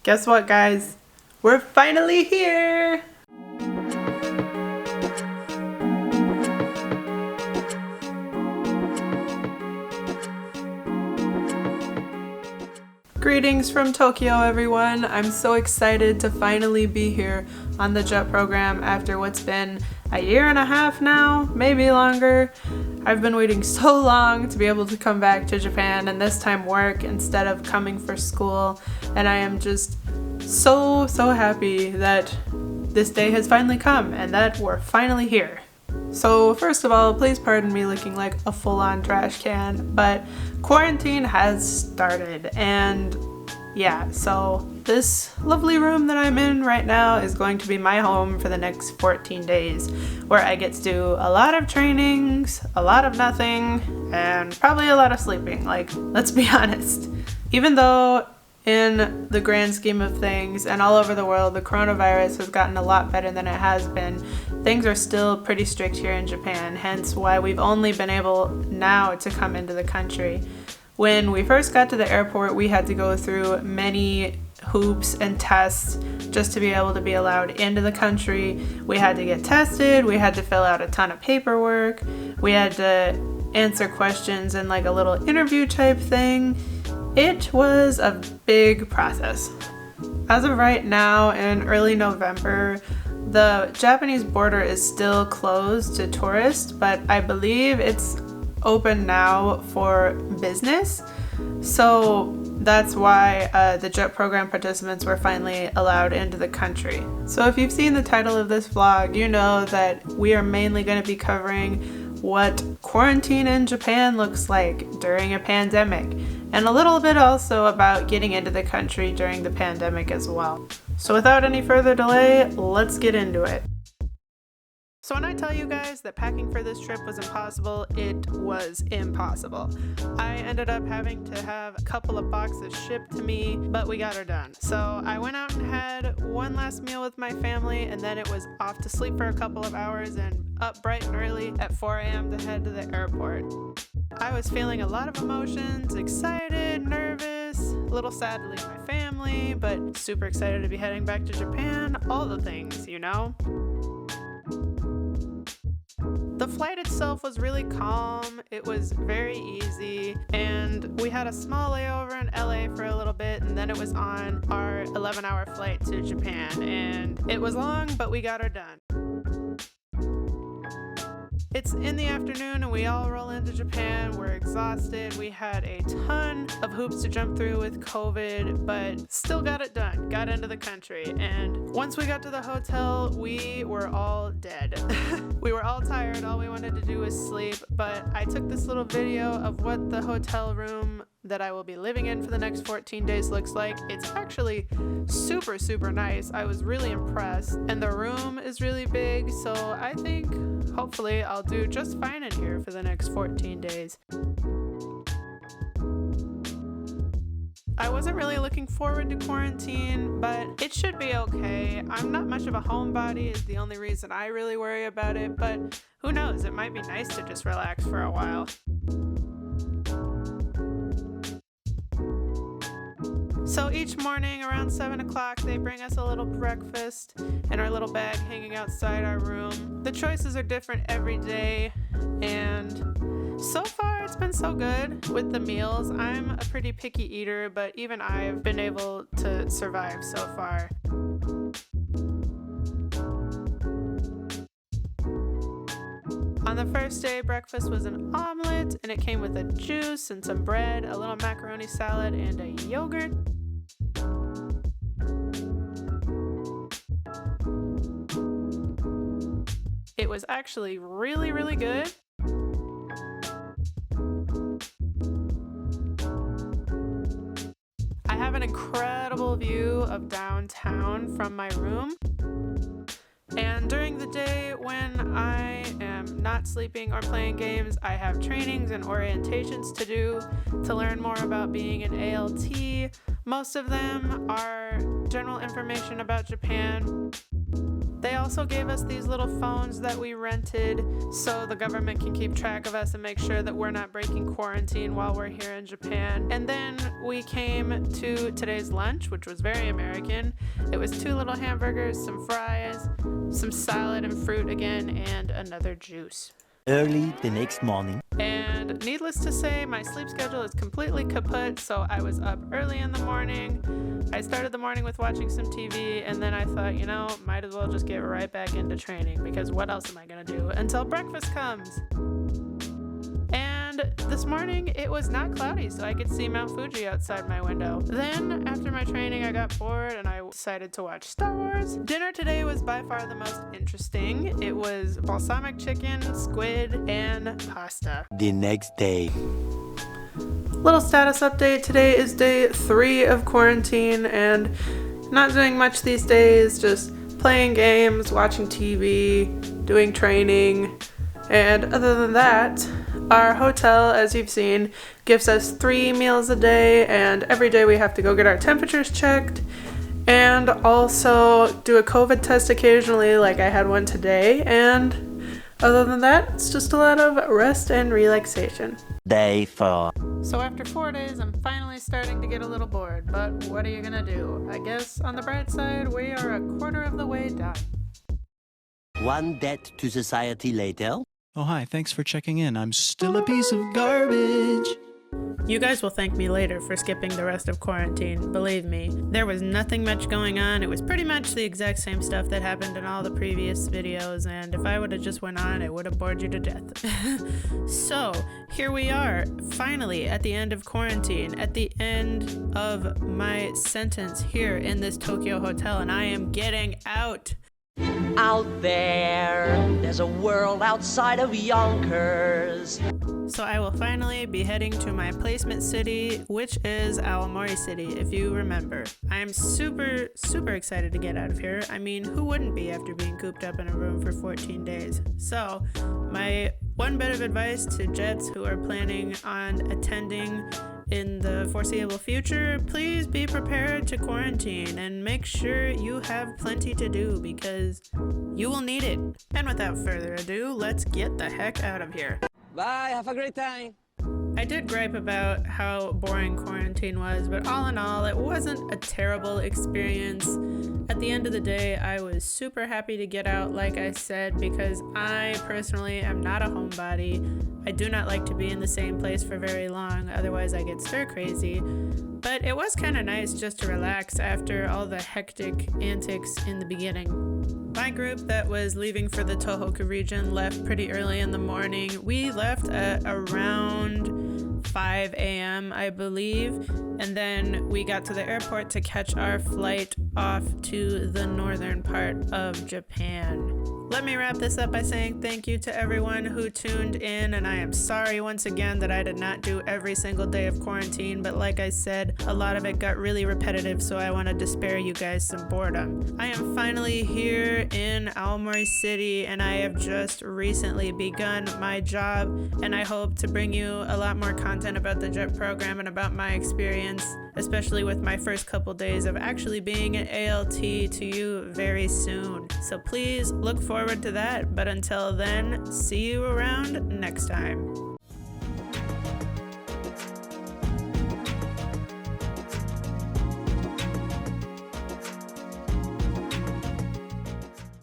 Guess what, guys? We're finally here! Greetings from Tokyo, everyone. I'm so excited to finally be here on the JET program after what's been a year and a half now, maybe longer. I've been waiting so long to be able to come back to Japan and this time work instead of coming for school, and I am just so happy that this day has finally come and that we're finally here. So first of all, please pardon me looking like a full-on trash can, but quarantine has started, and yeah, so this lovely room that I'm in right now is going to be my home for the next 14 days, where I get to do a lot of trainings, a lot of nothing, and probably a lot of sleeping, like, let's be honest. Even though in the grand scheme of things and all over the world, the coronavirus has gotten a lot better than it has been, things are still pretty strict here in Japan, hence why we've only been able now to come into the country. When we first got to the airport, we had to go through many hoops and tests just to be able to be allowed into the country. We had to get tested, we had to fill out a ton of paperwork, we had to answer questions in like a little interview type thing. It was a big process. As of right now, in early November, the Japanese border is still closed to tourists, but I believe it's open now for business. So that's why the JET program participants were finally allowed into the country. So if you've seen the title of this vlog, you know that we are mainly going to be covering what quarantine in Japan looks like during a pandemic, and a little bit also about getting into the country during the pandemic as well. So without any further delay, let's get into it. So when I tell you guys that packing for this trip was impossible, it was impossible. I ended up having to have a couple of boxes shipped to me, but we got her done. So I went out and had one last meal with my family, and then it was off to sleep for a couple of hours and up bright and early at 4 a.m. to head to the airport. I was feeling a lot of emotions, excited, nervous, a little sad to leave my family, but super excited to be heading back to Japan, all the things, you know? The flight itself was really calm, it was very easy, and we had a small layover in LA for a little bit, and then it was on our 11-hour flight to Japan, and it was long, but we got her done. It's in the afternoon and we all roll into Japan. We're exhausted. We had a ton of hoops to jump through with COVID, but still got it done. Got into the country. And once we got to the hotel, we were all dead. We were all tired. All we wanted to do was sleep. But I took this little video of what the hotel room that I will be living in for the next 14 days looks like. It's actually super nice. I was really impressed. And the room is really big, so I think hopefully I'll do just fine in here for the next 14 days. I wasn't really looking forward to quarantine, but it should be okay. I'm not much of a homebody is the only reason I really worry about it, but who knows, it might be nice to just relax for a while. So each morning around 7 o'clock, they bring us a little breakfast in our little bag hanging outside our room. The choices are different every day, and so far it's been so good with the meals. I'm a pretty picky eater, but even I've been able to survive so far. On the first day, breakfast was an omelet, and it came with a juice and some bread, a little macaroni salad, and a yogurt. It was actually really good. I have an incredible view of downtown from my room. And during the day when I am not sleeping or playing games, I have trainings and orientations to do to learn more about being an ALT. Most of them are general information about Japan. They also gave us these little phones that we rented so the government can keep track of us and make sure that we're not breaking quarantine while we're here in Japan. And then we came to today's lunch, which was very American. It was 2 little hamburgers, some fries, some salad and fruit again, and another juice. Early the next morning. And needless to say, my sleep schedule is completely kaput, so I was up early in the morning. I started the morning with watching some TV, and then I thought, might as well just get right back into training, because what else am I gonna do until breakfast comes? And this morning, it was not cloudy, so I could see Mount Fuji outside my window. Then, after my training, I got bored and I decided to watch Star Wars. Dinner today was by far the most interesting. It was balsamic chicken, squid, and pasta. The next day. Little status update. Today is day 3 of quarantine and not doing much these days, just playing games, watching TV, doing training. And other than that, our hotel, as you've seen, gives us 3 meals a day, and every day we have to go get our temperatures checked and also do a COVID test occasionally, like I had one today. And other than that, it's just a lot of rest and relaxation. Day 4. So after 4 days, I'm finally starting to get a little bored, but what are you gonna do? I guess on the bright side, we are a quarter of the way done. One debt to society later. Oh, hi, thanks for checking in. I'm still a piece of garbage. You guys will thank me later for skipping the rest of quarantine. Believe me, there was nothing much going on. It was pretty much the exact same stuff that happened in all the previous videos, and if I would have just went on, it would have bored you to death. So, here we are, finally at the end of quarantine, at the end of my sentence here in this Tokyo hotel, and I am getting out. Out there's a world outside of Yonkers. So I will finally be heading to my placement city, which is Aomori City, if you remember. I am super, super excited to get out of here. I mean, who wouldn't be after being cooped up in a room for 14 days? So, my one bit of advice to Jets who are planning on attending in the foreseeable future, please be prepared to quarantine and make sure you have plenty to do because you will need it. And without further ado, let's get the heck out of here. Bye, have a great time. I did gripe about how boring quarantine was, but all in all, it wasn't a terrible experience. At the end of the day, I was super happy to get out, like I said, because I personally am not a homebody. I do not like to be in the same place for very long, otherwise I get stir crazy. But it was kind of nice just to relax after all the hectic antics in the beginning. My group that was leaving for the Tohoku region left pretty early in the morning. We left at around 5 a.m., I believe, and then we got to the airport to catch our flight off to the northern part of Japan. Let me wrap this up by saying thank you to everyone who tuned in, and I am sorry once again that I did not do every single day of quarantine, but like I said, a lot of it got really repetitive, so I wanted to spare you guys some boredom. I am finally here in Aomori City, and I have just recently begun my job, and I hope to bring you a lot more content about the JET program and about my experience, especially with my first couple days of actually being an ALT, to you very soon. So please look forward to that, but until then, see you around next time.